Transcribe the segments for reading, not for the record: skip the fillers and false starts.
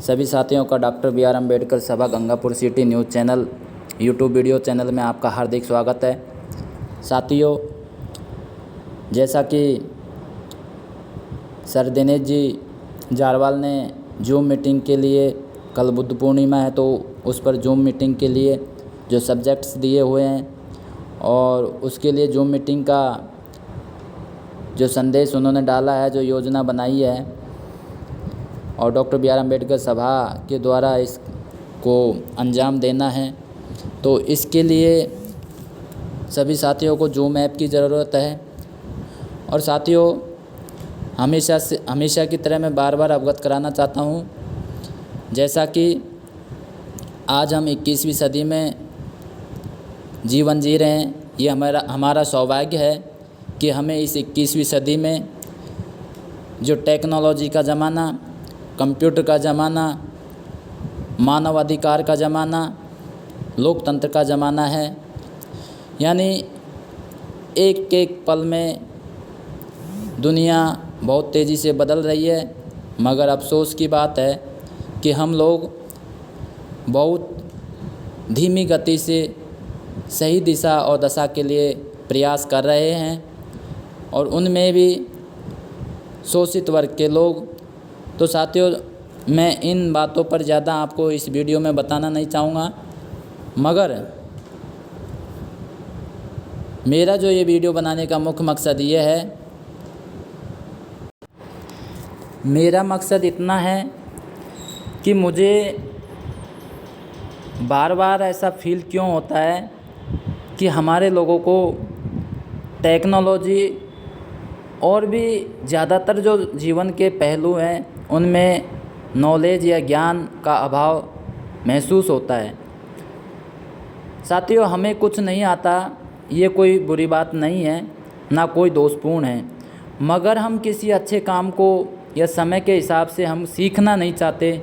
सभी साथियों का डॉक्टर बी आर अम्बेडकर सभा Gangapur city news channel YouTube video channel में आपका हार्दिक स्वागत है। साथियों, जैसा कि सर दिनेश जी जारवाल ने जूम मीटिंग के लिए, कल बुद्ध पूर्णिमा है तो उस पर जूम मीटिंग के लिए जो सब्जेक्ट्स दिए हुए हैं और उसके लिए जूम मीटिंग का जो संदेश उन्होंने डाला है, जो योजना बनाई है और डॉक्टर बी आर अम्बेडकर सभा के द्वारा इसको अंजाम देना है, तो इसके लिए सभी साथियों को जूम ऐप की ज़रूरत है। और साथियों, हमेशा की तरह मैं बार बार अवगत कराना चाहता हूँ, जैसा कि आज हम 21वीं सदी में जीवन जी रहे हैं। ये हमारा सौभाग्य है कि हमें इस 21वीं सदी में जो टेक्नोलॉजी का ज़माना, कंप्यूटर का ज़माना, मानवाधिकार का ज़माना, लोकतंत्र का ज़माना है। यानी एक एक पल में दुनिया बहुत तेज़ी से बदल रही है, मगर अफसोस की बात है कि हम लोग बहुत धीमी गति से सही दिशा और दशा के लिए प्रयास कर रहे हैं, और उनमें भी शोषित वर्ग के लोग। तो साथियों, मैं इन बातों पर ज़्यादा आपको इस वीडियो में बताना नहीं चाहूँगा, मगर मेरा जो ये वीडियो बनाने का मुख्य मकसद ये है, मेरा मकसद इतना है कि मुझे बार बार ऐसा फील क्यों होता है कि हमारे लोगों को टेक्नोलॉजी और भी ज़्यादातर जो जीवन के पहलू हैं उनमें नॉलेज या ज्ञान का अभाव महसूस होता है। साथियों, हमें कुछ नहीं आता, ये कोई बुरी बात नहीं है, ना कोई दोषपूर्ण है, मगर हम किसी अच्छे काम को या समय के हिसाब से हम सीखना नहीं चाहते।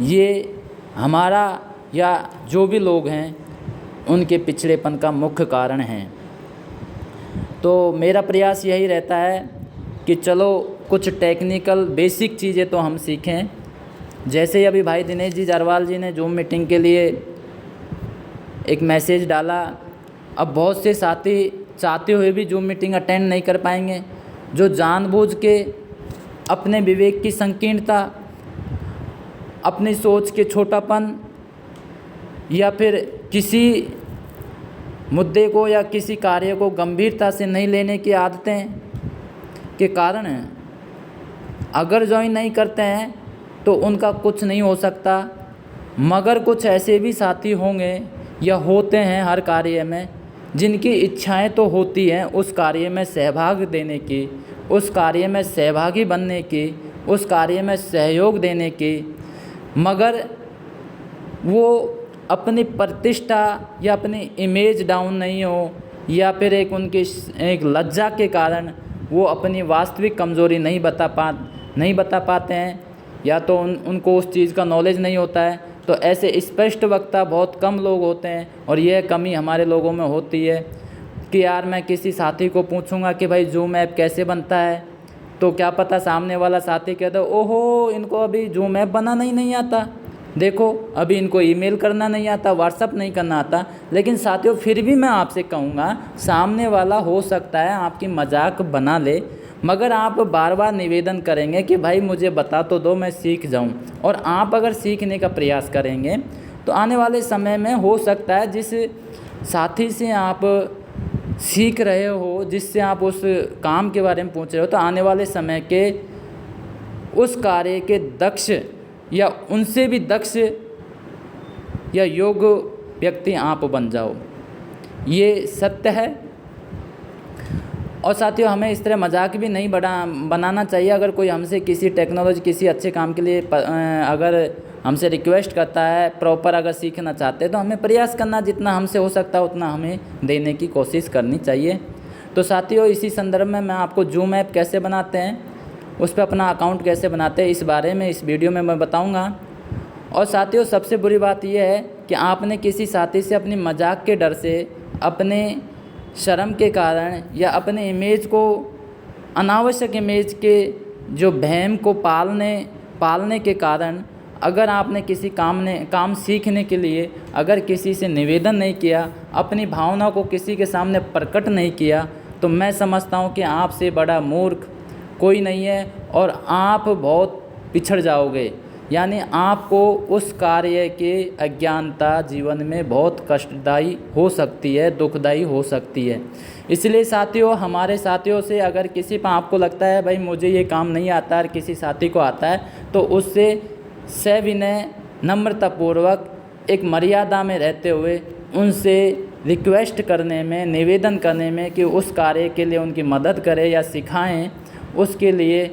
ये हमारा या जो भी लोग हैं उनके पिछड़ेपन का मुख्य कारण है। तो मेरा प्रयास यही रहता है कि चलो कुछ टेक्निकल बेसिक चीज़ें तो हम सीखें। जैसे अभी भाई दिनेश जी जारवाल जी ने जूम मीटिंग के लिए एक मैसेज डाला। अब बहुत से साथी चाहते हुए भी जूम मीटिंग अटेंड नहीं कर पाएंगे, जो जानबूझ के अपने विवेक की संकीर्णता, अपनी सोच के छोटापन या फिर किसी मुद्दे को या किसी कार्य को गंभीरता से नहीं लेने की आदतें के कारण अगर ज्वाइन नहीं करते हैं तो उनका कुछ नहीं हो सकता। मगर कुछ ऐसे भी साथी होंगे या होते हैं हर कार्य में, जिनकी इच्छाएं तो होती हैं उस कार्य में सहभाग देने की, उस कार्य में सहभागी बनने की, उस कार्य में सहयोग देने की, मगर वो अपनी प्रतिष्ठा या अपनी इमेज डाउन नहीं हो, या फिर एक लज्जा के कारण वो अपनी वास्तविक कमज़ोरी नहीं बता पाते हैं, या तो उनको उस चीज़ का नॉलेज नहीं होता है। तो ऐसे स्पष्ट वक्ता बहुत कम लोग होते हैं, और यह कमी हमारे लोगों में होती है कि यार मैं किसी साथी को पूछूंगा कि भाई जूम ऐप कैसे बनता है, तो क्या पता सामने वाला साथी कहता है ओहो इनको अभी जूम ऐप बनाना ही नहीं आता, देखो अभी इनको ईमेल करना नहीं आता, व्हाट्सअप नहीं करना आता। लेकिन साथियों, फिर भी मैं आपसे कहूँगा, सामने वाला हो सकता है आपकी मजाक बना ले, मगर आप बार बार निवेदन करेंगे कि भाई मुझे बता तो दो, मैं सीख जाऊं। और आप अगर सीखने का प्रयास करेंगे तो आने वाले समय में हो सकता है जिस साथी से आप सीख रहे हो, जिससे आप उस काम के बारे में पूछ रहे हो, तो आने वाले समय के उस कार्य के दक्ष या उनसे भी दक्ष या योग्य व्यक्ति आप बन जाओ, ये सत्य है। और साथियों, हमें इस तरह मजाक भी नहीं बनाना चाहिए। अगर कोई हमसे किसी टेक्नोलॉजी, किसी अच्छे काम के लिए अगर हमसे रिक्वेस्ट करता है, प्रॉपर अगर सीखना चाहते हैं, तो हमें प्रयास करना, जितना हमसे हो सकता है उतना हमें देने की कोशिश करनी चाहिए। तो साथियों, इसी संदर्भ में मैं आपको जूम ऐप कैसे बनाते हैं, उस पर अपना अकाउंट कैसे बनाते हैं, इस बारे में इस वीडियो में मैं बताऊंगा। और साथियों, सबसे बुरी बात यह है कि आपने किसी साथी से अपनी मजाक के डर से, अपने शर्म के कारण या अपने इमेज को, अनावश्यक इमेज के जो वहम को पालने के कारण अगर आपने किसी काम सीखने के लिए अगर किसी से निवेदन नहीं किया, अपनी भावना को किसी के सामने प्रकट नहीं किया, तो मैं समझता हूँ कि आपसे बड़ा मूर्ख कोई नहीं है और आप बहुत पिछड़ जाओगे। यानी आपको उस कार्य के अज्ञानता जीवन में बहुत कष्टदायी हो सकती है, दुखदायी हो सकती है। इसलिए साथियों, हमारे साथियों से अगर किसी पर आपको लगता है भाई मुझे ये काम नहीं आता और किसी साथी को आता है, तो उससे सविनय नम्रतापूर्वक एक मर्यादा में रहते हुए उनसे रिक्वेस्ट करने में, निवेदन करने में कि उस कार्य के लिए उनकी मदद करें या सिखाएं, उसके लिए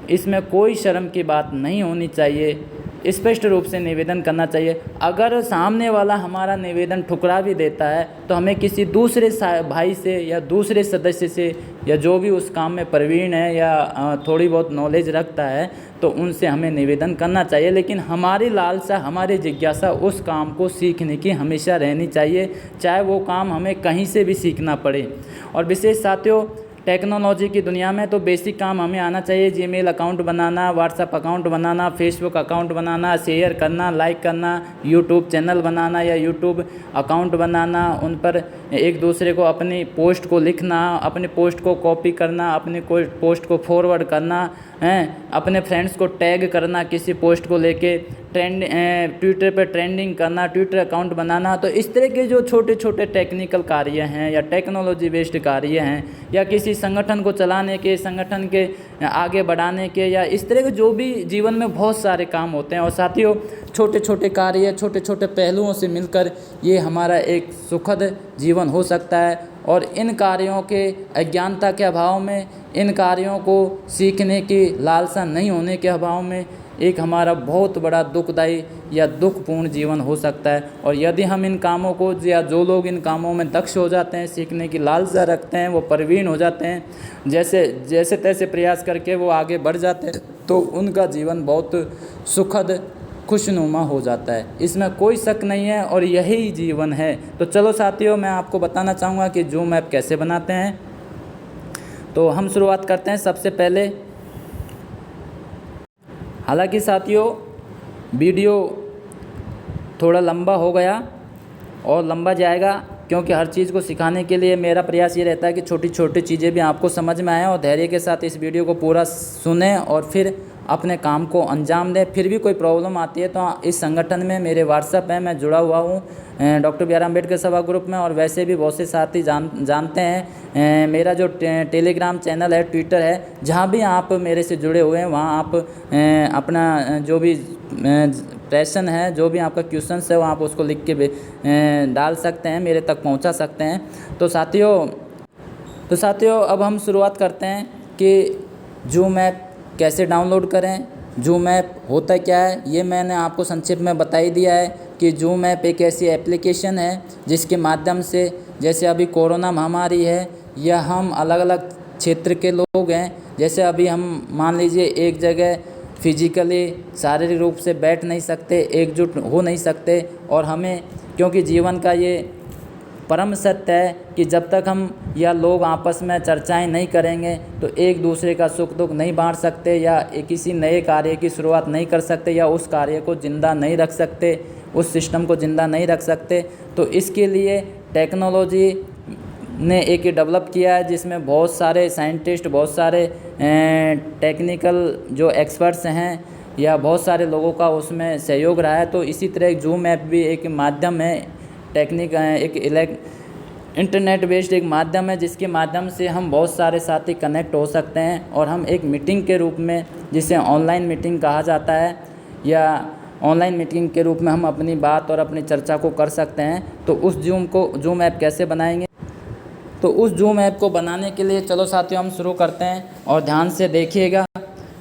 इसमें कोई शर्म की बात नहीं होनी चाहिए। स्पष्ट रूप से निवेदन करना चाहिए। अगर सामने वाला हमारा निवेदन ठुकरा भी देता है तो हमें किसी दूसरे भाई से या दूसरे सदस्य से या जो भी उस काम में प्रवीण है या थोड़ी बहुत नॉलेज रखता है तो उनसे हमें निवेदन करना चाहिए। लेकिन हमारी लालसा, हमारी जिज्ञासा उस काम को सीखने की हमेशा रहनी चाहिए, चाहे वो काम हमें कहीं से भी सीखना पड़े। और विशेष साथियों, टेक्नोलॉजी की दुनिया में तो बेसिक काम हमें आना चाहिए। जीमेल अकाउंट बनाना, व्हाट्सएप अकाउंट बनाना, फेसबुक अकाउंट बनाना, शेयर करना, लाइक करना, यूट्यूब चैनल बनाना या यूट्यूब अकाउंट बनाना, उन पर एक दूसरे को अपनी पोस्ट को लिखना, अपनी पोस्ट को कॉपी करना, अपनी पोस्ट को फॉरवर्ड करना हैं, अपने फ्रेंड्स को टैग करना किसी पोस्ट को लेके, ट्विटर पर ट्रेंडिंग करना, ट्विटर अकाउंट बनाना। तो इस तरह के जो छोटे छोटे टेक्निकल कार्य हैं या टेक्नोलॉजी बेस्ड कार्य हैं या किसी संगठन को चलाने के, संगठन के आगे बढ़ाने के या इस तरह के जो भी जीवन में बहुत सारे काम होते हैं। और साथियों, छोटे छोटे कार्य, छोटे छोटे पहलुओं से मिलकर ये हमारा एक सुखद जीवन हो सकता है। और इन कार्यों के अज्ञानता के अभाव में, इन कार्यों को सीखने की लालसा नहीं होने के अभाव में एक हमारा बहुत बड़ा दुखदायी या दुखपूर्ण जीवन हो सकता है। और यदि हम इन कामों को, या जो लोग इन कामों में दक्ष हो जाते हैं, सीखने की लालसा रखते हैं, वो प्रवीण हो जाते हैं, जैसे तैसे प्रयास करके वो आगे बढ़ जाते हैं, तो उनका जीवन बहुत सुखद, खुशनुमा हो जाता है। इसमें कोई शक नहीं है और यही जीवन है। तो चलो साथियों, मैं आपको बताना चाहूँगा कि जूम ऐप कैसे बनाते हैं। तो हम शुरुआत करते हैं सबसे पहले। हालांकि साथियों, वीडियो थोड़ा लंबा हो गया और लंबा जाएगा, क्योंकि हर चीज़ को सिखाने के लिए मेरा प्रयास ये रहता है कि छोटी छोटी चीज़ें भी आपको समझ में आएँ और धैर्य के साथ इस वीडियो को पूरा सुनें और फिर अपने काम को अंजाम दें। फिर भी कोई प्रॉब्लम आती है तो इस संगठन में मेरे व्हाट्सएप है, मैं जुड़ा हुआ हूँ डॉक्टर बी आर अम्बेडकर सभा ग्रुप में। और वैसे भी बहुत से साथी जानते हैं मेरा जो टेलीग्राम चैनल है, ट्विटर है, जहाँ भी आप मेरे से जुड़े हुए हैं वहाँ आप अपना जो भी प्रश्न है, जो भी आपका क्वेश्चन है, वो आप उसको लिख के डाल सकते हैं, मेरे तक पहुँचा सकते हैं। तो साथियों अब हम शुरुआत करते हैं कि जूम ऐप कैसे डाउनलोड करें। जूम ऐप होता क्या है ये मैंने आपको संक्षिप्त में बता ही दिया है कि जूम ऐप एक ऐसी एप्लीकेशन है जिसके माध्यम से, जैसे अभी कोरोना महामारी है या हम अलग अलग क्षेत्र के लोग हैं, जैसे अभी हम मान लीजिए एक जगह फिजिकली शारीरिक रूप से बैठ नहीं सकते, एकजुट हो नहीं सकते, और हमें, क्योंकि जीवन का ये परम सत्य है कि जब तक हम या लोग आपस में चर्चाएं नहीं करेंगे तो एक दूसरे का सुख दुख नहीं बांट सकते या किसी नए कार्य की शुरुआत नहीं कर सकते या उस कार्य को ज़िंदा नहीं रख सकते, उस सिस्टम को ज़िंदा नहीं रख सकते। तो इसके लिए टेक्नोलॉजी ने एक डेवलप किया है जिसमें बहुत सारे साइंटिस्ट, बहुत सारे टेक्निकल जो एक्सपर्ट्स हैं या बहुत सारे लोगों का उसमें सहयोग रहा है। तो इसी तरह जूम ऐप भी एक माध्यम है, एक इंटरनेट बेस्ड एक माध्यम है जिसके माध्यम से हम बहुत सारे साथी कनेक्ट हो सकते हैं और हम एक मीटिंग के रूप में, जिसे ऑनलाइन मीटिंग कहा जाता है, या ऑनलाइन मीटिंग के रूप में हम अपनी बात और अपनी चर्चा को कर सकते हैं। तो उस जूम ऐप कैसे बनाएंगे, तो उस जूम ऐप को बनाने के लिए चलो साथियों हम शुरू करते हैं और ध्यान से देखिएगा।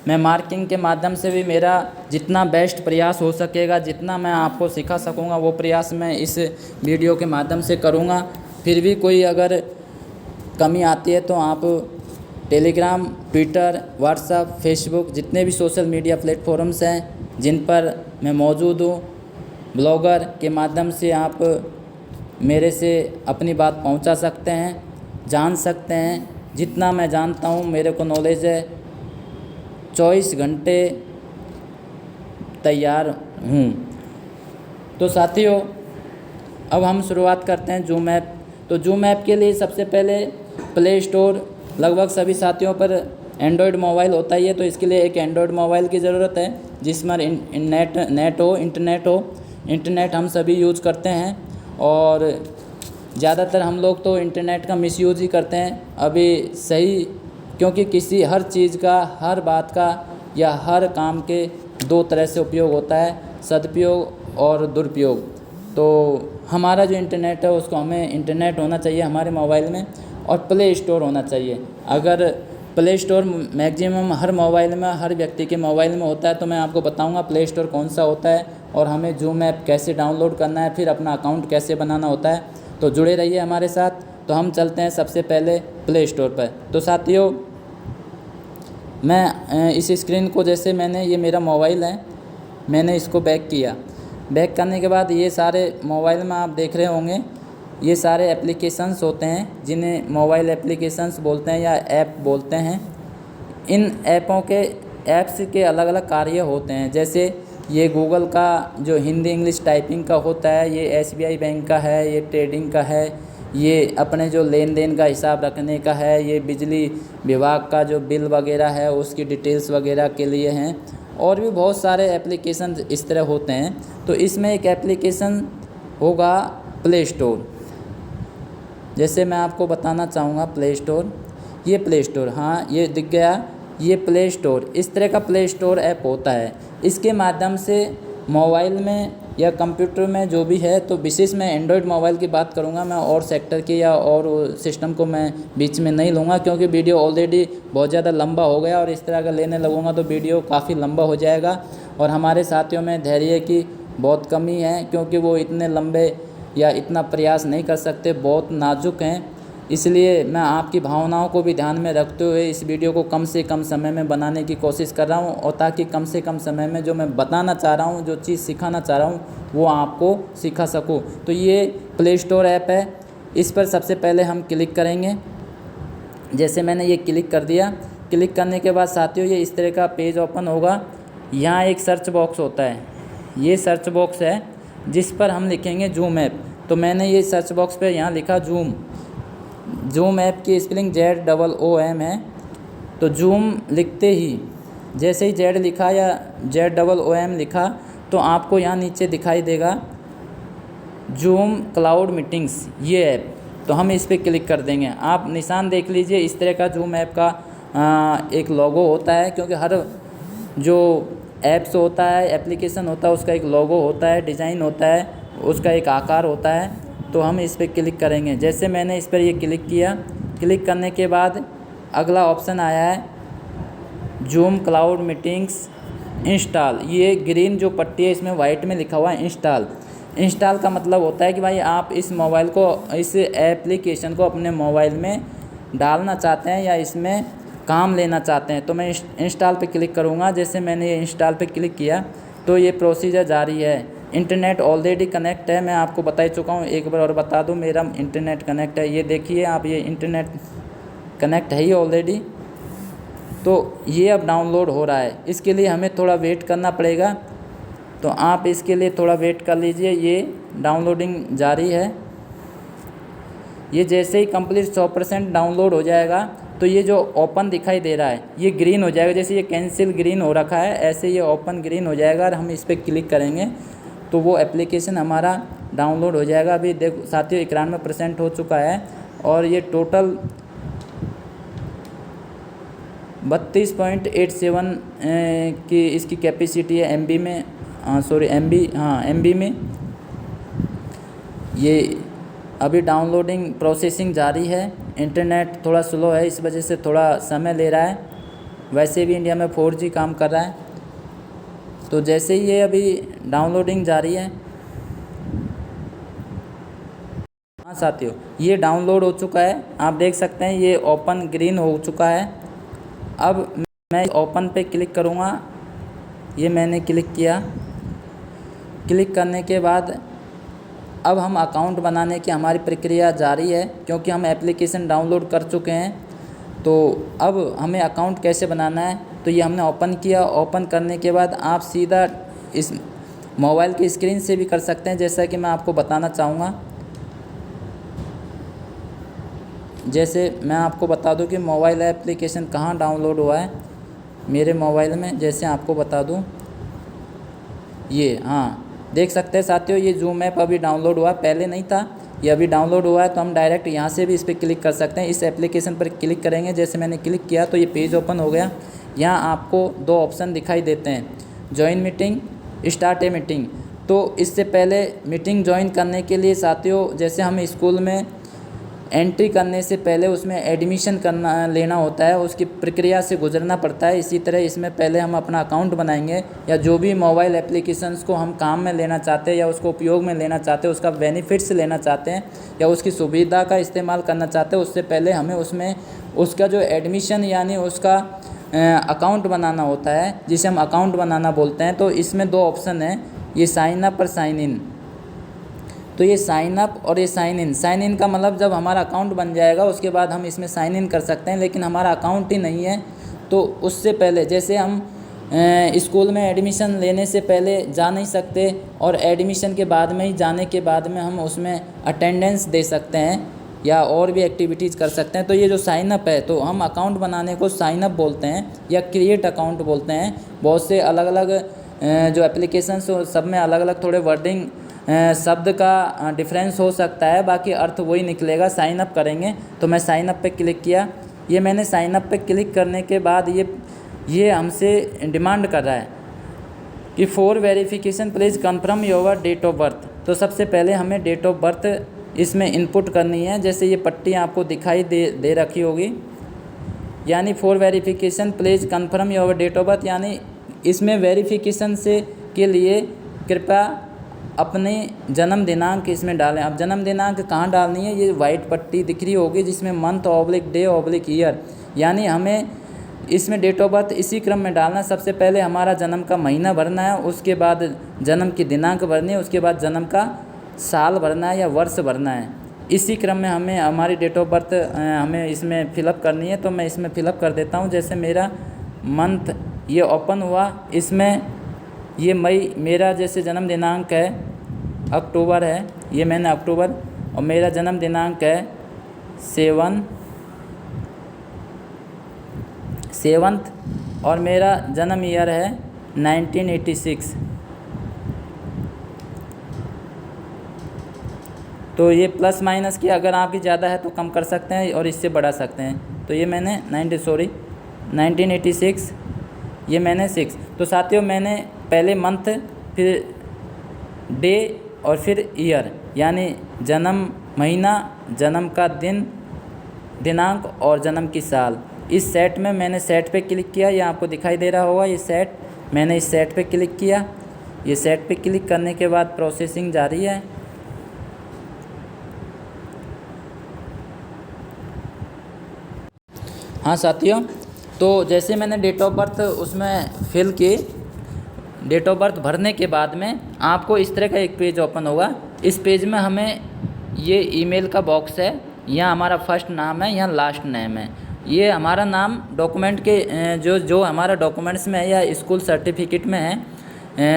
मैं मार्किंग के माध्यम से भी मेरा जितना बेस्ट प्रयास हो सकेगा, जितना मैं आपको सिखा सकूंगा, वो प्रयास मैं इस वीडियो के माध्यम से करूंगा। फिर भी कोई अगर कमी आती है तो आप टेलीग्राम, ट्विटर, व्हाट्सएप, फेसबुक, जितने भी सोशल मीडिया प्लेटफॉर्म्स हैं जिन पर मैं मौजूद हूँ, ब्लॉगर के माध्यम से आप मेरे से अपनी बात पहुँचा सकते हैं, जान सकते हैं। जितना मैं जानता हूँ, मेरे को नॉलेज है, 24 घंटे तैयार हूँ। तो साथियों, अब हम शुरुआत करते हैं जूम ऐप। तो जूम ऐप के लिए सबसे पहले प्ले स्टोर, लगभग सभी साथियों पर एंड्रॉयड मोबाइल होता ही है, तो इसके लिए एक एंड्रॉयड मोबाइल की ज़रूरत है जिसमें इंटरनेट हम सभी यूज़ करते हैं। और ज़्यादातर हम लोग तो इंटरनेट का मिसयूज़ ही करते हैं अभी सही, क्योंकि किसी हर चीज़ का, हर बात का या हर काम के दो तरह से उपयोग होता है, सदुपयोग और दुरुपयोग। तो हमारा जो इंटरनेट है उसको, हमें इंटरनेट होना चाहिए हमारे मोबाइल में और प्ले स्टोर होना चाहिए। अगर प्ले स्टोर मैक्सिमम हर मोबाइल में, हर व्यक्ति के मोबाइल में होता है, तो मैं आपको बताऊंगा प्ले स्टोर कौन सा होता है और हमें जूम ऐप कैसे डाउनलोड करना है, फिर अपना अकाउंट कैसे बनाना होता है। तो जुड़े रहिए हमारे साथ। तो हम चलते हैं सबसे पहले प्ले स्टोर पर। तो साथियों, मैं इस स्क्रीन को, जैसे मैंने, ये मेरा मोबाइल है, मैंने इसको बैक किया। बैक करने के बाद ये सारे मोबाइल में आप देख रहे होंगे, ये सारे एप्लीकेशंस होते हैं जिन्हें मोबाइल एप्लीकेशंस बोलते हैं या ऐप बोलते हैं। इन ऐप्स के अलग अलग कार्य होते हैं। जैसे ये गूगल का जो हिंदी इंग्लिश टाइपिंग का होता है, ये SBI बैंक का है, ये ट्रेडिंग का है, ये अपने जो लेन देन का हिसाब रखने का है, ये बिजली विभाग का जो बिल वगैरह है उसकी डिटेल्स वगैरह के लिए हैं। और भी बहुत सारे एप्लीकेशन इस तरह होते हैं। तो इसमें एक एप्लीकेशन होगा प्ले स्टोर। जैसे मैं आपको बताना चाहूँगा प्ले स्टोर, ये प्ले स्टोर, हाँ ये दिख गया, ये प्ले स्टोर, इस तरह का प्ले स्टोर ऐप होता है। इसके माध्यम से मोबाइल में या कंप्यूटर में जो भी है, तो विशेष मैं एंड्रॉयड मोबाइल की बात करूँगा, मैं और सेक्टर की या और सिस्टम को मैं बीच में नहीं लूँगा, क्योंकि वीडियो ऑलरेडी बहुत ज़्यादा लंबा हो गया और इस तरह का लेने लगूँगा तो वीडियो काफ़ी लंबा हो जाएगा। और हमारे साथियों में धैर्य की बहुत कमी है, क्योंकि वो इतने लंबे या इतना प्रयास नहीं कर सकते, बहुत नाजुक हैं। इसलिए मैं आपकी भावनाओं को भी ध्यान में रखते हुए इस वीडियो को कम से कम समय में बनाने की कोशिश कर रहा हूं, और ताकि कम से कम समय में जो मैं बताना चाह रहा हूं, जो चीज़ सिखाना चाह रहा हूं, वो आपको सिखा सकूं। तो ये प्ले स्टोर ऐप है, इस पर सबसे पहले हम क्लिक करेंगे। जैसे मैंने ये क्लिक कर दिया, क्लिक करने के बाद साथियों ये इस तरह का पेज ओपन होगा। यहाँ एक सर्च बॉक्स होता है, ये सर्च बॉक्स है जिस पर हम लिखेंगे जूम ऐप। तो मैंने ये सर्च बॉक्स पे यहाँ लिखा जूम। जूम ऐप की स्पेलिंग ZOOM है। तो जूम लिखते ही, जैसे ही Z लिखा या ZOOM लिखा, तो आपको यहाँ नीचे दिखाई देगा जूम क्लाउड मीटिंग्स, ये ऐप। तो हम इस पर क्लिक कर देंगे। आप निशान देख लीजिए, इस तरह का जूम ऐप का एक लोगो होता है, क्योंकि हर जो ऐप्स होता है, एप्लीकेशन होता है, उसका एक लोगो होता है, डिज़ाइन होता है, उसका एक आकार होता है। तो हम इस पर क्लिक करेंगे। जैसे मैंने इस पर ये क्लिक किया, क्लिक करने के बाद अगला ऑप्शन आया है जूम क्लाउड मीटिंग्स इंस्टॉल। ये ग्रीन जो पट्टी है इसमें वाइट में लिखा हुआ है इंस्टॉल। इंस्टॉल का मतलब होता है कि भाई आप इस मोबाइल को, इस एप्लीकेशन को अपने मोबाइल में डालना चाहते हैं या इसमें काम लेना चाहते हैं। तो मैं इंस्टॉल पे क्लिक करूँगा। जैसे मैंने ये इंस्टॉल पे क्लिक किया तो ये प्रोसीजर जारी है। इंटरनेट ऑलरेडी कनेक्ट है, मैं आपको बता ही चुका हूँ, एक बार और बता दूँ, मेरा इंटरनेट कनेक्ट है। ये देखिए आप, ये इंटरनेट कनेक्ट है ही ऑलरेडी। तो ये अब डाउनलोड हो रहा है, इसके लिए हमें थोड़ा वेट करना पड़ेगा। तो आप इसके लिए थोड़ा वेट कर लीजिए, ये डाउनलोडिंग जारी है। ये जैसे ही कंप्लीट 100% डाउनलोड हो जाएगा, तो ये जो ओपन दिखाई दे रहा है ये ग्रीन हो जाएगा। जैसे ये कैंसिल ग्रीन हो रखा है, ऐसे ये ओपन ग्रीन हो जाएगा और हम इस पर क्लिक करेंगे तो वो एप्लीकेशन हमारा डाउनलोड हो जाएगा। अभी देखो साथियों 91% हो चुका है और ये टोटल 32.87 की इसकी कैपेसिटी है MB में, MB में। ये अभी डाउनलोडिंग प्रोसेसिंग जारी है। इंटरनेट थोड़ा स्लो है, इस वजह से थोड़ा समय ले रहा है। वैसे भी इंडिया में 4G काम कर रहा है। तो जैसे ही ये अभी डाउनलोडिंग जारी है, हाँ साथियों ये डाउनलोड हो चुका है, आप देख सकते हैं ये ओपन ग्रीन हो चुका है। अब मैं ओपन पे क्लिक करूँगा, ये मैंने क्लिक किया। क्लिक करने के बाद अब हम अकाउंट बनाने की हमारी प्रक्रिया जारी है, क्योंकि हम एप्लीकेशन डाउनलोड कर चुके हैं। तो अब हमें अकाउंट कैसे बनाना है, तो ये हमने ओपन किया। ओपन करने के बाद आप सीधा इस मोबाइल की स्क्रीन से भी कर सकते हैं, जैसा कि मैं आपको बताना चाहूँगा। जैसे मैं आपको बता दूं कि मोबाइल एप्लीकेशन कहाँ डाउनलोड हुआ है मेरे मोबाइल में। जैसे आपको बता दूं, ये हाँ देख सकते हैं साथियों, ये जूम ऐप अभी डाउनलोड हुआ, पहले नहीं था, ये अभी डाउनलोड हुआ है। तो हम डायरेक्ट यहाँ से भी इस पर क्लिक कर सकते हैं। इस एप्लीकेशन पर क्लिक करेंगे, जैसे मैंने क्लिक किया तो ये पेज ओपन हो गया। यहाँ आपको दो ऑप्शन दिखाई देते हैं, join meeting, start a meeting. तो इससे पहले मीटिंग ज्वाइन करने के लिए साथियों, जैसे हम स्कूल में एंट्री करने से पहले उसमें एडमिशन करना लेना होता है, उसकी प्रक्रिया से गुजरना पड़ता है। इसी तरह इसमें पहले हम अपना अकाउंट बनाएंगे, या जो भी मोबाइल एप्लीकेशंस को हम काम में लेना चाहते हैं या उसको उपयोग में लेना चाहते हैं, उसका बेनिफिट्स लेना चाहते हैं या उसकी सुविधा का इस्तेमाल करना चाहते हैं, उससे पहले हमें उसमें उसका जो एडमिशन यानी उसका अकाउंट बनाना होता है, जिसे हम अकाउंट बनाना बोलते हैं। तो इसमें दो ऑप्शन हैं, ये साइन अप और साइन इन। तो ये साइन अप और ये साइन इन। साइन इन का मतलब जब हमारा अकाउंट बन जाएगा उसके बाद हम इसमें साइन इन कर सकते हैं, लेकिन हमारा अकाउंट ही नहीं है तो उससे पहले, जैसे हम स्कूल में एडमिशन लेने से पहले जा नहीं सकते और एडमिशन के बाद में ही जाने के बाद में हम उसमें अटेंडेंस दे सकते हैं या और भी एक्टिविटीज़ कर सकते हैं। तो ये जो साइन अप है, तो हम अकाउंट बनाने को साइन अप बोलते हैं या क्रिएट अकाउंट बोलते हैं। बहुत से अलग अलग जो एप्लीकेशंस सब में अलग अलग थोड़े वर्डिंग शब्द का डिफरेंस हो सकता है, बाकी अर्थ वही निकलेगा। साइन अप करेंगे तो मैं साइन अप पे क्लिक किया, ये मैंने साइन अप पे क्लिक करने के बाद ये हमसे डिमांड कर रहा है कि for verification please confirm your date of birth. तो सबसे पहले हमें डेट ऑफ बर्थ इसमें इनपुट करनी है। जैसे ये पट्टी आपको दिखाई दे रखी होगी, यानी for verification please confirm your date of birth, यानी इसमें वेरिफिकेशन से के लिए कृपया अपने जन्म दिनांक इसमें डालें। अब जन्म दिनांक कहाँ डालनी है, ये वाइट पट्टी दिख रही होगी जिसमें month oblique day oblique year, यानी हमें इसमें डेट ऑफ बर्थ इसी क्रम में डालना है। सबसे पहले हमारा जन्म का महीना भरना है, उसके बाद जन्म की दिनांक भरनी है, उसके बाद जन्म का साल भरना है या वर्ष भरना है। इसी क्रम में हमें हमारी डेट ऑफ बर्थ हमें इसमें फिलअप करनी है। तो मैं इसमें फिलअप कर देता हूँ। जैसे मेरा मंथ ये ओपन हुआ, इसमें ये मई, मेरा जैसे जन्म दिनांक है अक्टूबर है, ये मैंने अक्टूबर, और मेरा जन्म दिनांक है 7th और मेरा जन्म ईयर है 1986। तो ये प्लस माइनस की अगर आपकी ज़्यादा है तो कम कर सकते हैं और इससे बढ़ा सकते हैं। तो ये मैंने 1986, ये मैंने 6। तो साथियों मैंने पहले मंथ, फिर डे और फिर ईयर, यानी जन्म महीना, जन्म का दिन, दिनांक और जन्म की साल, इस सेट में मैंने सेट पे क्लिक किया। ये आपको दिखाई दे रहा होगा ये सेट, मैंने इस सेट पे क्लिक किया। ये सेट पे क्लिक करने के बाद प्रोसेसिंग जारी है। हाँ साथियों, तो जैसे मैंने डेट ऑफ बर्थ उसमें फिल की, डेट ऑफ बर्थ भरने के बाद में आपको इस तरह का एक पेज ओपन होगा। इस पेज में हमें ये ईमेल का बॉक्स है, यहाँ हमारा फर्स्ट नाम है, यहाँ लास्ट नेम है। ये हमारा नाम डॉक्यूमेंट के जो हमारा डॉक्यूमेंट्स में है या स्कूल सर्टिफिकेट में है,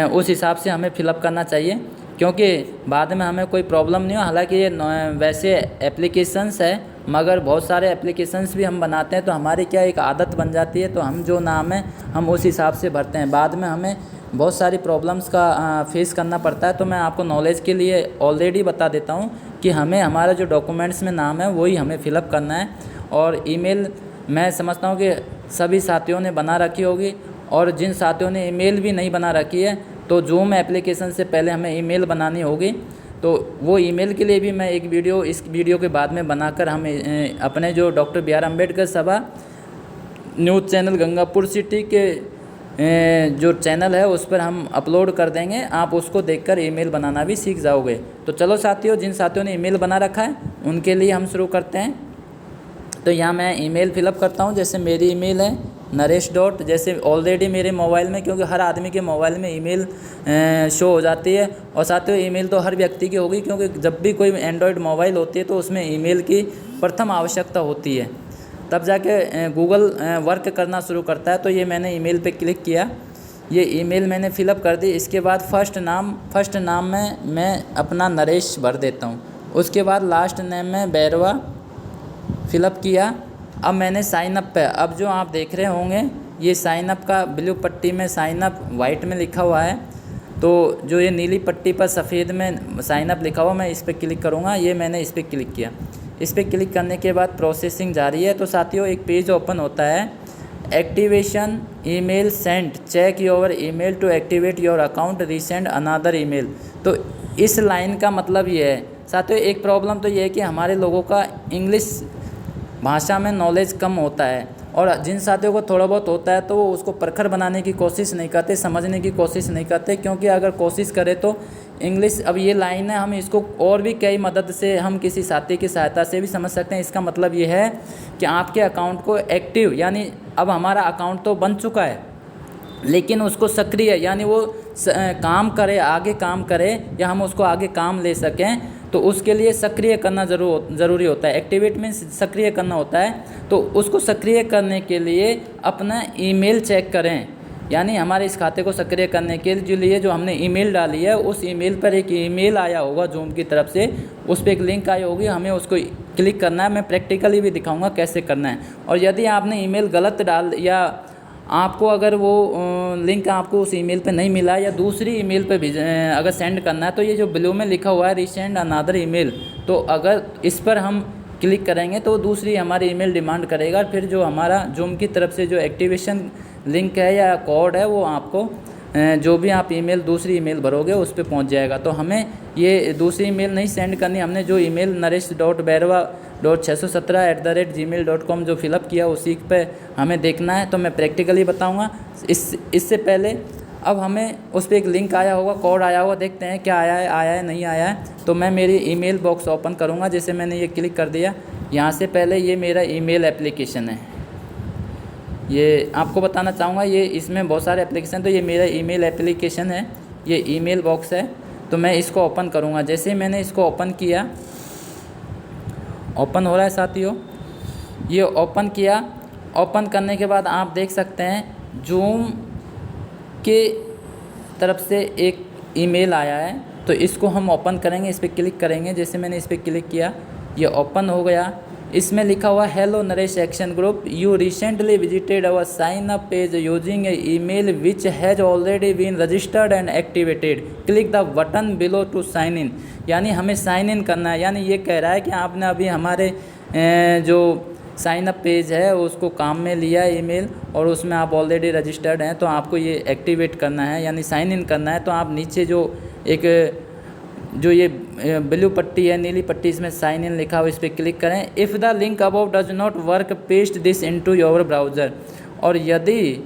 उस हिसाब से हमें फिलअप करना चाहिए, क्योंकि बाद में हमें कोई प्रॉब्लम नहीं हो। हालांकि ये वैसे एप्लीकेशंस है, मगर बहुत सारे एप्लीकेशंस भी हम बनाते हैं तो हमारी क्या एक आदत बन जाती है, तो हम जो नाम है हम उस हिसाब से भरते हैं। बाद में हमें बहुत सारी प्रॉब्लम्स का फेस करना पड़ता है। तो मैं आपको नॉलेज के लिए ऑलरेडी बता देता हूँ कि हमें हमारा जो डॉक्यूमेंट्स में नाम है वही हमें फिलअप करना है। और ईमेल मैं समझता हूँ कि सभी साथियों ने बना रखी होगी, और जिन साथियों ने ईमेल भी नहीं बना रखी है तो जूम एप्लीकेशन से पहले हमें ईमेल बनानी होगी। तो वो ईमेल के लिए भी मैं एक वीडियो इस वीडियो के बाद में बनाकर हम अपने जो डॉक्टर बी आर अम्बेडकर सभा न्यूज़ चैनल गंगापुर सिटी के जो चैनल है उस पर हम अपलोड कर देंगे। आप उसको देखकर ईमेल बनाना भी सीख जाओगे। तो चलो साथियों, जिन साथियों ने ईमेल बना रखा है उनके लिए हम शुरू करते हैं। तो यहाँ मैं ईमेल फिलअप करता हूँ। जैसे मेरी ईमेल है नरेश डॉट, जैसे ऑलरेडी मेरे मोबाइल में, क्योंकि हर आदमी के मोबाइल में ईमेल शो हो जाती है। और साथियों ईमेल तो हर व्यक्ति की होगी, क्योंकि जब भी कोई एंड्रॉयड मोबाइल होती है तो उसमें ईमेल की प्रथम आवश्यकता होती है, तब जाके गूगल वर्क करना शुरू करता है। तो ये मैंने ईमेल पे क्लिक किया। ये ईमेल मैंने फिलअप कर दी। इसके बाद फर्स्ट नाम में मैं अपना नरेश भर देता हूँ। उसके बाद लास्ट नेम में बैरवा फिलअप किया। अब मैंने साइन अप पे, अब जो आप देख रहे होंगे ये साइन अप का ब्लू पट्टी में साइन अप वाइट में लिखा हुआ है, तो जो ये नीली पट्टी पर सफ़ेद में साइन अप लिखा हुआ, मैं इस पर क्लिक करूँगा। ये मैंने इस पर क्लिक किया। इस पर क्लिक करने के बाद प्रोसेसिंग जारी है। तो साथियों एक पेज ओपन होता है, activation email sent, check your email to activate your account, resend another email. तो इस लाइन का मतलब ये है साथियों, एक प्रॉब्लम तो ये है कि हमारे लोगों का इंग्लिश भाषा में नॉलेज कम होता है, और जिन साथियों को थोड़ा बहुत होता है तो वो उसको प्रखर बनाने की कोशिश नहीं करते, समझने की कोशिश नहीं करते, क्योंकि अगर कोशिश करें तो इंग्लिश, अब ये लाइन है, हम इसको और भी कई मदद से, हम किसी साथी की सहायता से भी समझ सकते हैं। इसका मतलब ये है कि आपके अकाउंट को एक्टिव, यानी अब हमारा अकाउंट तो बन चुका है लेकिन उसको सक्रिय, यानी वो काम करे, आगे काम करे, या हम उसको आगे काम ले सकें, तो उसके लिए सक्रिय करना ज़रूरी होता है। एक्टिवेट में सक्रिय करना होता है। तो उसको सक्रिय करने के लिए अपना ईमेल चेक करें, यानी हमारे इस खाते को सक्रिय करने के लिए जो हमने ईमेल डाली है, उस ईमेल पर एक ईमेल आया होगा जूम की तरफ से, उस पर एक लिंक आई होगी, हमें उसको क्लिक करना है। मैं प्रैक्टिकली भी दिखाऊंगा कैसे करना है। और यदि आपने ईमेल गलत डाल, या आपको अगर वो लिंक आपको उस ईमेल पे नहीं मिला, या दूसरी ईमेल पे अगर सेंड करना है, तो ये जो ब्लू में लिखा हुआ है रीसेंड अनदर ईमेल, तो अगर इस पर हम क्लिक करेंगे तो दूसरी हमारी ईमेल डिमांड करेगा। फिर जो हमारा जूम की तरफ से जो एक्टिवेशन लिंक है या कोड है, वो आपको जो भी आप ईमेल दूसरी ईमेल भरोगे उस पर पहुँच जाएगा। तो हमें ये दूसरी ईमेल नहीं सेंड करनी, हमने जो ईमेल naresh.bairwa.617@gmail.com जो फिलअप किया उसी पे हमें देखना है। तो मैं प्रैक्टिकली बताऊंगा। इससे पहले अब हमें उस पर एक लिंक आया होगा, कोड आया होगा, देखते हैं क्या आया है नहीं आया है। तो मैं मेरी ईमेल बॉक्स ओपन करूँगा। जैसे मैंने ये क्लिक कर दिया, यहाँ से पहले ये मेरा ईमेल एप्लीकेशन है, ये आपको बताना चाहूँगा। ये इसमें बहुत सारे एप्लीकेशन, तो ये मेरा ईमेल एप्लीकेशन है, ये ईमेल बॉक्स है। तो मैं इसको ओपन करूँगा। जैसे ही मैंने इसको ओपन किया, ओपन हो रहा है साथियों, ये ओपन किया। ओपन करने के बाद आप देख सकते हैं जूम के तरफ से एक ईमेल आया है। तो इसको हम ओपन करेंगे, इस पर क्लिक करेंगे। जैसे मैंने इस पर क्लिक किया, ये ओपन हो गया। इसमें लिखा हुआ hello Naresh action group, you recently visited our sign up page using a email which has already been registered and activated, click the button below to sign in. यानी हमें साइन इन करना है, यानी ये कह रहा है कि आपने अभी हमारे जो साइन अप पेज है उसको काम में लिया ईमेल, और उसमें आप ऑलरेडी रजिस्टर्ड हैं, तो आपको ये एक्टिवेट करना है, यानी साइन इन करना है। तो आप नीचे जो ये ब्लू पट्टी है, नीली पट्टी, इसमें साइन इन लिखा हुआ, इस पर क्लिक करें। If the link above does not work paste this into your browser. और यदि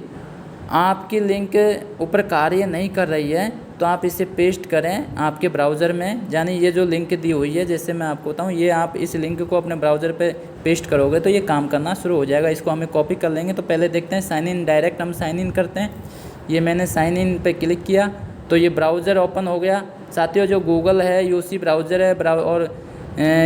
आपकी लिंक ऊपर कार्य नहीं कर रही है तो आप इसे पेस्ट करें आपके ब्राउज़र में, यानी ये जो लिंक दी हुई है, जैसे मैं आपको बताऊं, ये आप इस लिंक को अपने ब्राउज़र पे पेस्ट करोगे तो ये काम करना शुरू हो जाएगा। इसको हमें कॉपी कर लेंगे। तो पहले देखते हैं साइन इन, डायरेक्ट हम साइन इन करते हैं। ये मैंने साइन इन पे क्लिक किया तो ये ब्राउज़र ओपन हो गया। साथियों जो गूगल है, यूसी ब्राउज़र है, और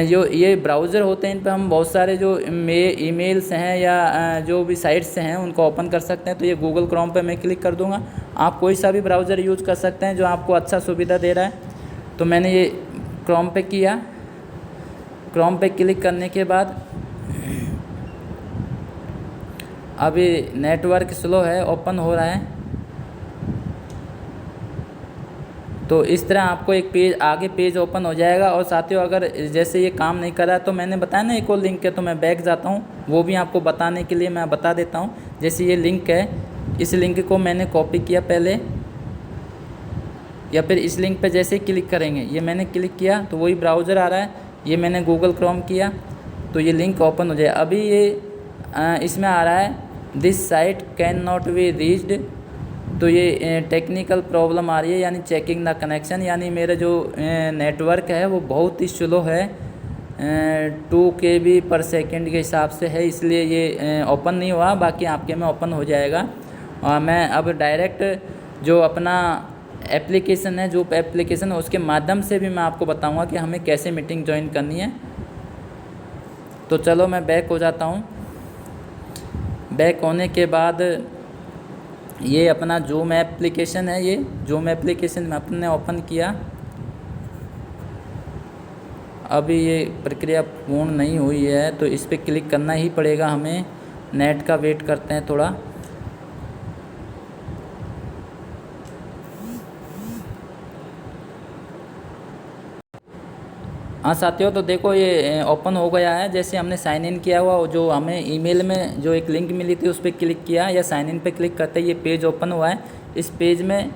जो ये ब्राउज़र होते हैं, इन पर हम बहुत सारे जो ईमेल्स हैं या जो भी साइट्स हैं उनको ओपन कर सकते हैं। तो ये गूगल क्रोम पे मैं क्लिक कर दूंगा। आप कोई सा भी ब्राउज़र यूज़ कर सकते हैं जो आपको अच्छा सुविधा दे रहा है। तो मैंने ये क्रोम पे किया। क्रोम पे क्लिक करने के बाद अभी नेटवर्क स्लो है, ओपन हो रहा है। तो इस तरह आपको एक पेज ओपन हो जाएगा। और साथियों अगर जैसे ये काम नहीं कर रहा है तो मैंने बताया ना एक और लिंक है, तो मैं बैक जाता हूँ, वो भी आपको बताने के लिए मैं बता देता हूँ। जैसे ये लिंक है, इस लिंक को मैंने कॉपी किया पहले, या फिर इस लिंक पे जैसे क्लिक करेंगे, ये मैंने क्लिक किया तो वही ब्राउज़र आ रहा है। ये मैंने गूगल क्रोम किया तो ये लिंक ओपन हो जाए। अभी ये इसमें आ रहा है this site can not be reached. तो ये टेक्निकल प्रॉब्लम आ रही है, यानी चेकिंग द कनेक्शन, यानी मेरा जो नेटवर्क है वो बहुत ही स्लो है, 2 kb/s के हिसाब से है, इसलिए ये ओपन नहीं हुआ। बाकी आपके में ओपन हो जाएगा। और मैं अब डायरेक्ट जो अपना एप्लीकेशन है, जो एप्लीकेशन है उसके माध्यम से भी मैं आपको बताऊंगा कि हमें कैसे मीटिंग ज्वाइन करनी है। तो चलो मैं बैक हो जाता हूँ। बैक होने के बाद ये अपना जूम एप्लीकेशन है, ये जूम एप्लीकेशन में अपने ओपन किया। अभी ये प्रक्रिया पूर्ण नहीं हुई है तो इस पर क्लिक करना ही पड़ेगा हमें। नेट का वेट करते हैं थोड़ा। हाँ साथियों, तो देखो ये ओपन हो गया है। जैसे हमने साइन इन किया हुआ, जो हमें ईमेल में जो एक लिंक मिली थी उस पर क्लिक किया या साइन इन पे क्लिक करते ये पेज ओपन हुआ है। इस पेज में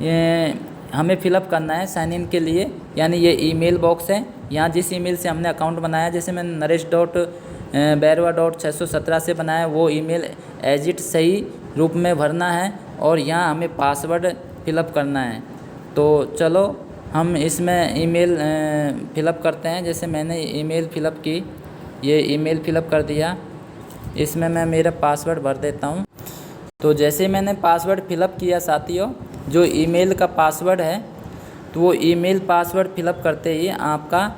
ये हमें फिलअप करना है साइन इन के लिए, यानी ये ईमेल बॉक्स है। यहाँ जिस ईमेल से हमने अकाउंट बनाया, जैसे मैंने naresh.bairwa.617 से बनाया, वो ईमेल एज इट सही रूप में भरना है और यहाँ हमें पासवर्ड फिलअप करना है। तो चलो हम इसमें ईमेल फिलअप करते हैं। जैसे मैंने ईमेल फिलअप की, ये ईमेल फिलअप कर दिया। इसमें मैं मेरा पासवर्ड भर देता हूँ। तो जैसे मैंने पासवर्ड फिलअप किया साथियों, जो ईमेल का पासवर्ड है, तो वो ईमेल पासवर्ड फिलअप करते ही आपका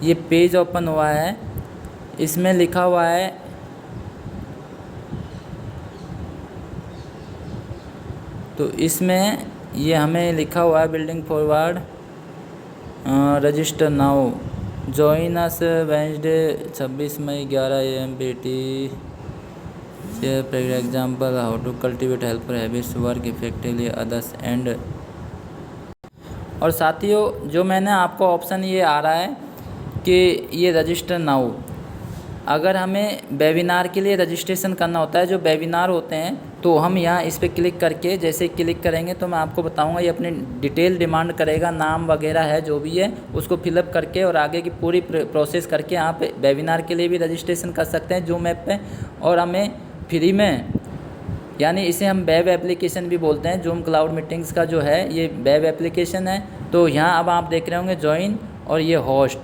ये पेज ओपन हुआ है। इसमें लिखा हुआ है तो इसमें ये हमें लिखा हुआ है building forward register now, join us Wednesday 26 May 11 AM PT, share for example how to cultivate helper habits work effectively others end. और साथियों, जो मैंने आपको ऑप्शन ये आ रहा है कि ये रजिस्टर नाउ, अगर हमें वेबिनार के लिए रजिस्ट्रेशन करना होता है, जो वेबिनार होते हैं, तो हम यहाँ इस पर क्लिक करके, जैसे क्लिक करेंगे तो मैं आपको बताऊंगा, ये अपनी डिटेल डिमांड करेगा, नाम वगैरह है जो भी है उसको फिलअप करके और आगे की पूरी प्रोसेस करके आप वेबिनार के लिए भी रजिस्ट्रेशन कर सकते हैं जूम ऐप पे। और हमें फ्री में, यानी इसे हम वेब एप्लीकेशन भी बोलते हैं, जूम क्लाउड मीटिंग्स का जो है ये वेब एप्लीकेशन है। तो यहाँ अब आप देख रहे होंगे ज्वाइन, और ये होस्ट,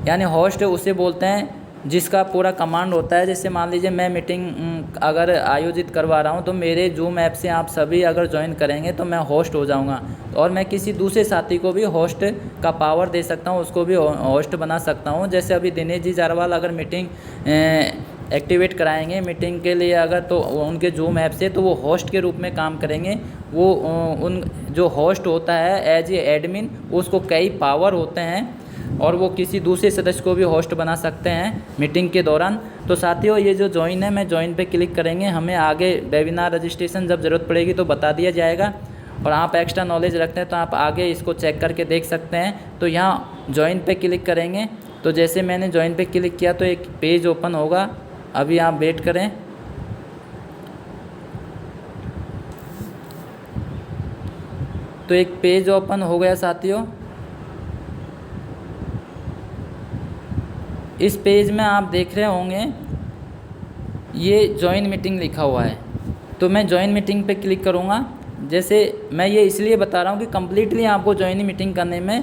यानी होस्ट उसे बोलते हैं जिसका पूरा कमांड होता है। जैसे मान लीजिए मैं मीटिंग अगर आयोजित करवा रहा हूँ, तो मेरे जूम ऐप से आप सभी अगर ज्वाइन करेंगे तो मैं होस्ट हो जाऊँगा, और मैं किसी दूसरे साथी को भी होस्ट का पावर दे सकता हूँ, उसको भी होस्ट बना सकता हूँ। जैसे अभी दिनेश जी जारवाल अगर मीटिंग एक्टिवेट कराएंगे मीटिंग के लिए अगर, तो उनके जूम ऐप से, तो वो होस्ट के रूप में काम करेंगे। वो उन जो होस्ट होता है एज ए एडमिन, उसको कई पावर होते हैं और वो किसी दूसरे सदस्य को भी होस्ट बना सकते हैं मीटिंग के दौरान। तो साथियों, ये जो ज्वाइन है, मैं ज्वाइन पे क्लिक करेंगे, हमें आगे वेबिनार रजिस्ट्रेशन जब ज़रूरत पड़ेगी तो बता दिया जाएगा। और आप एक्स्ट्रा नॉलेज रखते हैं तो आप आगे इसको चेक करके देख सकते हैं। तो यहाँ ज्वाइन पे क्लिक करेंगे, तो जैसे मैंने ज्वाइन पे क्लिक किया तो एक पेज ओपन होगा। अभी आप वेट करें। तो एक पेज ओपन हो गया साथियों। इस पेज में आप देख रहे होंगे ये ज्वाइन मीटिंग लिखा हुआ है, तो मैं ज्वाइन मीटिंग पे क्लिक करूँगा। जैसे मैं ये इसलिए बता रहा हूँ कि कम्प्लीटली आपको ज्वाइन मीटिंग करने में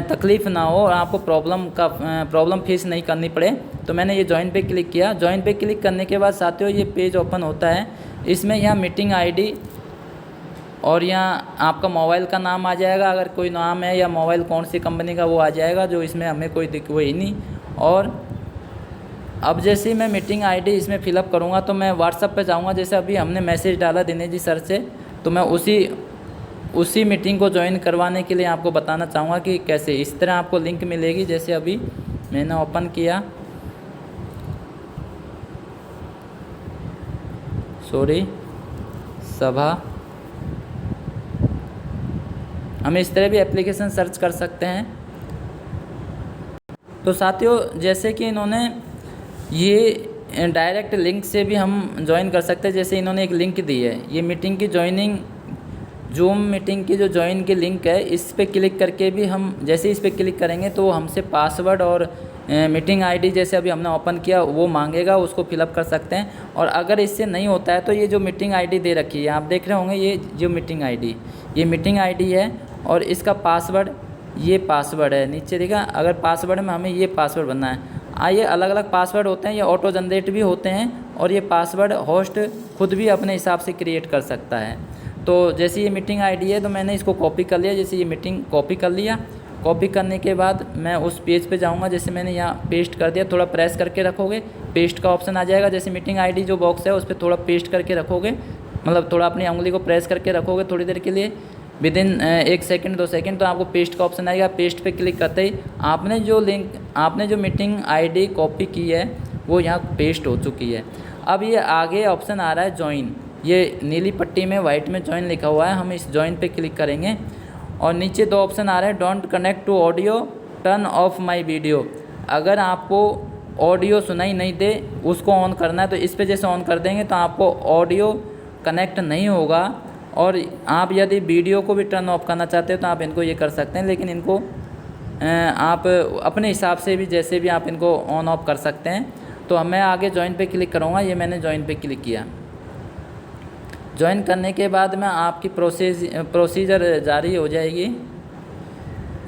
तकलीफ़ ना हो और आपको प्रॉब्लम फेस नहीं करनी पड़े। तो मैंने ये ज्वाइन पे क्लिक किया। ज्वाइन पे क्लिक करने के बाद साथियों ये पेज ओपन होता है। इसमें यहाँ मीटिंग ID और यहाँ आपका मोबाइल का नाम आ जाएगा, अगर कोई नाम है, या मोबाइल कौन सी कंपनी का वो आ जाएगा, जो इसमें हमें कोई दिक्कत ही नहीं। और अब जैसे ही मैं मीटिंग ID इसमें फिलअप करूँगा तो मैं व्हाट्सअप पे जाऊँगा। जैसे अभी हमने मैसेज डाला दिनेश जी सर से, तो मैं उसी मीटिंग को ज्वाइन करवाने के लिए आपको बताना चाहूँगा कि कैसे। इस तरह आपको लिंक मिलेगी, जैसे अभी मैंने ओपन किया, सभा। हम इस तरह भी एप्लीकेशन सर्च कर सकते हैं। तो साथियों, जैसे कि इन्होंने ये डायरेक्ट लिंक से भी हम ज्वाइन कर सकते हैं। जैसे इन्होंने एक लिंक दी है, ये मीटिंग की ज्वाइनिंग, जूम मीटिंग की जो ज्वाइन की लिंक है, इस पर क्लिक करके भी हम, जैसे इस पर क्लिक करेंगे तो हमसे पासवर्ड और मीटिंग ID जैसे अभी हमने ओपन किया वो मांगेगा, उसको फिलअप कर सकते हैं। और अगर इससे नहीं होता है तो ये जो मीटिंग ID दे रखी है, आप देख रहे होंगे, ये जो मीटिंग ID, ये मीटिंग ID है और इसका पासवर्ड, ये पासवर्ड है नीचे देखा। अगर पासवर्ड में हमें ये पासवर्ड बनना है, ये अलग अलग पासवर्ड होते हैं, ये ऑटो जनरेट भी होते हैं, और ये पासवर्ड होस्ट खुद भी अपने हिसाब से क्रिएट कर सकता है। तो जैसे ये मीटिंग ID है तो मैंने इसको कॉपी कर लिया। जैसे ये मीटिंग कॉपी कर लिया, कॉपी करने के बाद मैं उस पेज पे जाऊंगा। जैसे मैंने यहाँ पेस्ट कर दिया, थोड़ा प्रेस करके रखोगे, पेस्ट का ऑप्शन आ जाएगा। जैसे मीटिंग ID जो बॉक्स है उस पर थोड़ा पेस्ट करके रखोगे मतलब थोड़ा अपनी उंगली को प्रेस करके रखोगे थोड़ी देर के लिए, विद इन 1 सेकंड 2 सेकंड, तो आपको पेस्ट का ऑप्शन आएगा। पेस्ट पे क्लिक करते ही आपने जो मीटिंग आईडी कॉपी की है वो यहाँ पेस्ट हो चुकी है। अब ये आगे ऑप्शन आ रहा है ज्वाइन, ये नीली पट्टी में वाइट में ज्वाइन लिखा हुआ है, हम इस ज्वाइन पे क्लिक करेंगे और नीचे 2 ऑप्शन आ रहे हैं, don't connect to audio, turn off my video. अगर आपको ऑडियो सुनाई नहीं दे उसको ऑन करना है, तो इस पे जैसे ऑन कर देंगे तो आपको ऑडियो कनेक्ट नहीं होगा। और आप यदि वीडियो को भी टर्न ऑफ करना चाहते हो तो आप इनको ये कर सकते हैं, लेकिन इनको आप अपने हिसाब से भी जैसे भी आप इनको ऑन ऑफ कर सकते हैं। तो मैं आगे ज्वाइन पे क्लिक करूँगा, ये मैंने ज्वाइन पे क्लिक किया। ज्वाइन करने के बाद में आपकी प्रोसीजर जारी हो जाएगी।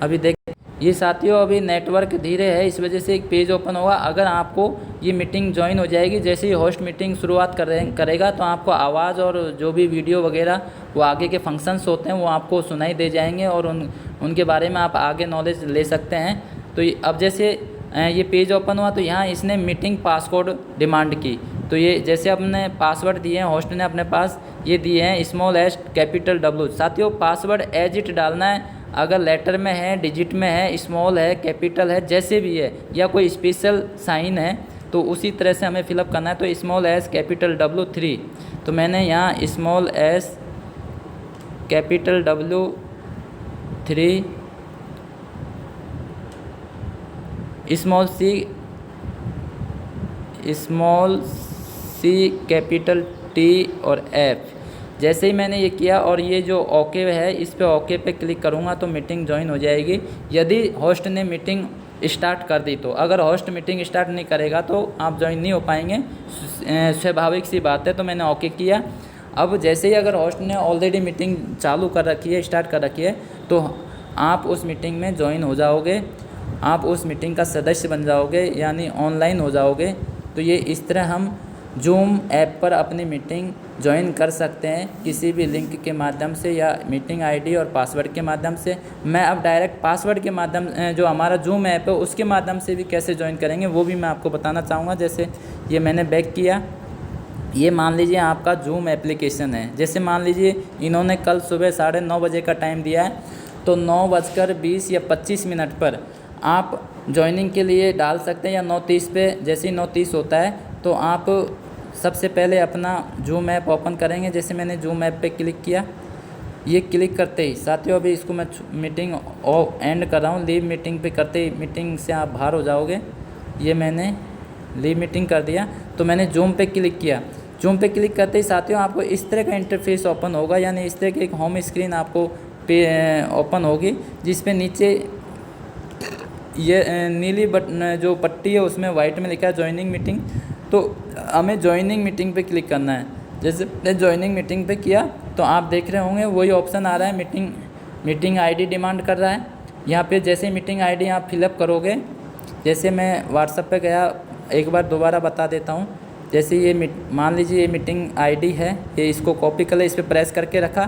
अभी देख ये साथियों अभी नेटवर्क धीरे है, इस वजह से एक पेज ओपन होगा। अगर आपको ये मीटिंग ज्वाइन हो जाएगी, जैसे ही होस्ट मीटिंग शुरुआत करेगा तो आपको आवाज़ और जो भी वीडियो वगैरह वो आगे के फंक्शंस होते हैं वो आपको सुनाई दे जाएंगे और उनके बारे में आप आगे नॉलेज ले सकते हैं। तो अब जैसे ये पेज ओपन हुआ तो यहाँ इसने मीटिंग पासवर्ड डिमांड की, तो ये जैसे अपने पासवर्ड दिए हैं, होस्ट ने अपने पास ये दिए हैं स्मॉल एस कैपिटल W। साथियों पासवर्ड एज इट डालना है, अगर लेटर में है, डिजिट में है, स्मॉल है, कैपिटल है, जैसे भी है या कोई स्पेशल साइन है तो उसी तरह से हमें फिलअप करना है। तो स्मॉल एस कैपिटल W3, तो मैंने यहाँ small S capital W3 small C capital T और F, जैसे ही मैंने ये किया और ये जो ओके है इस पे ओके पे क्लिक करूँगा तो मीटिंग ज्वाइन हो जाएगी। यदि होस्ट ने मीटिंग स्टार्ट कर दी तो, अगर होस्ट मीटिंग स्टार्ट नहीं करेगा तो आप ज्वाइन नहीं हो पाएंगे, स्वाभाविक सी बात है। तो मैंने ओके किया। अब जैसे ही अगर होस्ट ने ऑलरेडी मीटिंग चालू कर रखी है, स्टार्ट कर रखी है, तो आप उस मीटिंग में ज्वाइन हो जाओगे, आप उस मीटिंग का सदस्य बन जाओगे, यानी ऑनलाइन हो जाओगे। तो ये इस तरह हम जूम ऐप पर अपनी मीटिंग ज्वाइन कर सकते हैं किसी भी लिंक के माध्यम से या मीटिंग आईडी और पासवर्ड के माध्यम से। मैं अब डायरेक्ट पासवर्ड के माध्यम जो हमारा जूम ऐप है उसके माध्यम से भी कैसे ज्वाइन करेंगे वो भी मैं आपको बताना चाहूँगा। जैसे ये मैंने बैक किया, ये मान लीजिए आपका जूम एप्लीकेशन है। जैसे मान लीजिए इन्होंने कल सुबह 9:30 बजे का टाइम दिया है, तो 9:20 या 25 मिनट पर आप ज्वाइनिंग के लिए डाल सकते हैं, या 9:30 पे, जैसे ही 9:30 होता है तो आप सबसे पहले अपना जूम ऐप ओपन करेंगे। जैसे मैंने जूम ऐप पे क्लिक किया, ये क्लिक करते ही साथियों अभी इसको मैं मीटिंग एंड कर रहा हूँ, लीव मीटिंग पे करते ही मीटिंग से आप बाहर हो जाओगे। ये मैंने लीव मीटिंग कर दिया, तो मैंने जूम पे क्लिक किया। जूम पे क्लिक करते ही साथियों आपको इस तरह का इंटरफेस ओपन होगा, यानी इस तरह की एक होम स्क्रीन आपको ओपन होगी, जिस पे नीचे ये नीली जो पट्टी है उसमें वाइट में लिखा है ज्वाइनिंग मीटिंग। तो हमें ज्वाइनिंग मीटिंग पे क्लिक करना है। जैसे मैंने ज्वाइनिंग मीटिंग पे किया तो आप देख रहे होंगे वही ऑप्शन आ रहा है, मीटिंग आईडी डिमांड कर रहा है। यहाँ पे जैसे मीटिंग आईडी आप फिलअप करोगे, जैसे मैं व्हाट्सएप पे गया, एक बार दोबारा बता देता हूँ। जैसे ये मान लीजिए ये मीटिंग आईडी है, ये इसको कॉपी कर ले, इस पर प्रेस करके रखा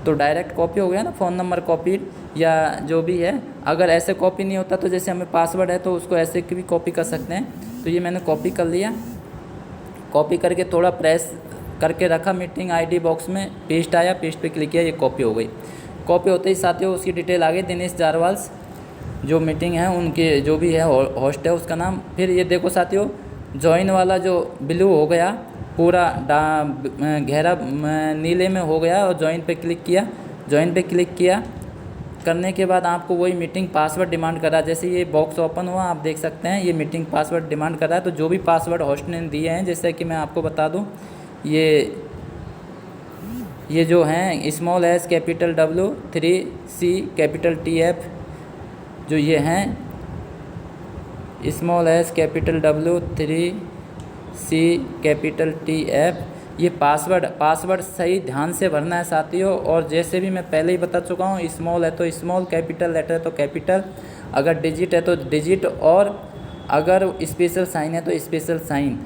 तो डायरेक्ट कॉपी हो गया ना, फ़ोन नंबर कॉपी या जो भी है। अगर ऐसे कॉपी नहीं होता तो जैसे हमें पासवर्ड है तो उसको ऐसे भी कॉपी कर सकते हैं। तो ये मैंने कॉपी कर लिया, कॉपी करके थोड़ा प्रेस करके रखा मीटिंग आईडी बॉक्स में, पेस्ट आया, पेस्ट पे क्लिक किया, ये कॉपी हो गई। कॉपी होते ही साथियों उसकी डिटेल आ गई, दिनेश जारवाल जो मीटिंग है उनके जो भी है होस्ट है उसका नाम। फिर ये देखो साथियों ज्वाइन वाला जो ब्लू हो गया पूरा गहरा नीले में हो गया और ज्वाइन पे क्लिक किया। ज्वाइन पे क्लिक किया करने के बाद आपको वही मीटिंग पासवर्ड डिमांड कर रहा है। जैसे ये बॉक्स ओपन हुआ आप देख सकते हैं ये मीटिंग पासवर्ड डिमांड कर रहा है। तो जो भी पासवर्ड होस्ट ने दिए हैं, जैसे कि मैं आपको बता दूं, ये जो हैं small S capital W3C capital TF, जो ये हैं small S capital W3C capital TF, ये पासवर्ड सही ध्यान से भरना है साथियों। और जैसे भी मैं पहले ही बता चुका हूँ, स्मॉल है तो स्मॉल, कैपिटल लेटर है तो कैपिटल, अगर डिजिट है तो डिजिट, और अगर स्पेशल साइन है तो स्पेशल साइन।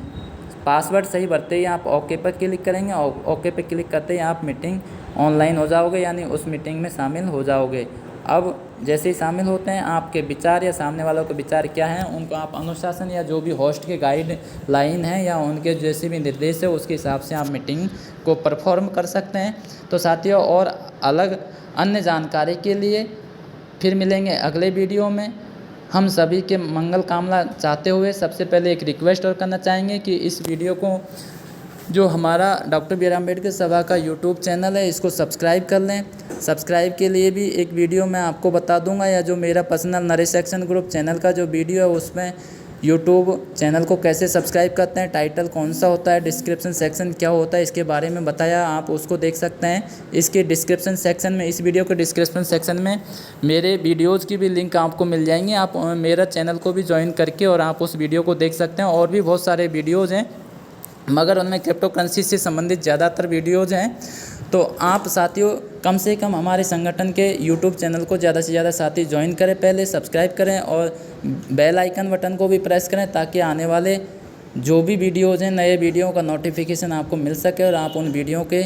पासवर्ड सही भरते ही आप ओके पर क्लिक करेंगे और ओके पे क्लिक करते ही आप मीटिंग ऑनलाइन हो जाओगे, यानी उस मीटिंग में शामिल हो जाओगे। अब जैसे ही शामिल होते हैं, आपके विचार या सामने वालों के विचार क्या हैं, उनको आप अनुशासन या जो भी होस्ट के गाइडलाइन है या उनके जैसे भी निर्देश है उसके हिसाब से आप मीटिंग को परफॉर्म कर सकते हैं। तो साथियों, और अलग अन्य जानकारी के लिए फिर मिलेंगे अगले वीडियो में। हम सभी के मंगल कामना चाहते हुए सबसे पहले एक रिक्वेस्ट और करना चाहेंगे कि इस वीडियो को, जो हमारा डॉक्टर बी आर अम्बेडकर सभा का यूट्यूब चैनल है, इसको सब्सक्राइब कर लें। सब्सक्राइब के लिए भी एक वीडियो मैं आपको बता दूंगा, या जो मेरा personal Naresh action group channel का जो वीडियो है उसमें यूट्यूब चैनल को कैसे सब्सक्राइब करते हैं, टाइटल कौन सा होता है, डिस्क्रिप्शन सेक्शन क्या होता है, इसके बारे में बताया, आप उसको देख सकते हैं। इसके डिस्क्रिप्शन सेक्शन में, इस वीडियो के डिस्क्रिप्शन सेक्शन में मेरे वीडियोज़ की भी लिंक आपको मिल जाएंगे। आप मेरा चैनल को भी ज्वाइन करके और आप उस वीडियो को देख सकते हैं। और भी बहुत सारे वीडियोज़ हैं, मगर उनमें क्रिप्टो करेंसी से संबंधित ज़्यादातर वीडियोज़ हैं। तो आप साथियों कम से कम हमारे संगठन के यूट्यूब चैनल को ज़्यादा से ज़्यादा साथी ज्वाइन करें, पहले सब्सक्राइब करें और बेल आइकन बटन को भी प्रेस करें, ताकि आने वाले जो भी वीडियोज़ हैं, नए वीडियो का नोटिफिकेशन आपको मिल सके और आप उन वीडियो के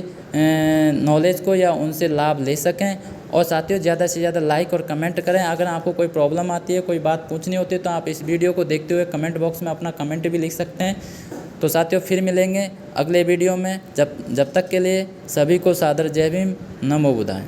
नॉलेज को या उनसे लाभ ले सकें। और साथियों, ज़्यादा से ज़्यादा लाइक और कमेंट करें। अगर आपको कोई प्रॉब्लम आती है, कोई बात पूछनी होती है, तो आप इस वीडियो को देखते हुए कमेंट बॉक्स में अपना कमेंट भी लिख सकते हैं। तो साथियों, फिर मिलेंगे अगले वीडियो में। जब तक के लिए सभी को सादर जय भीम, नमो बुद्धाय।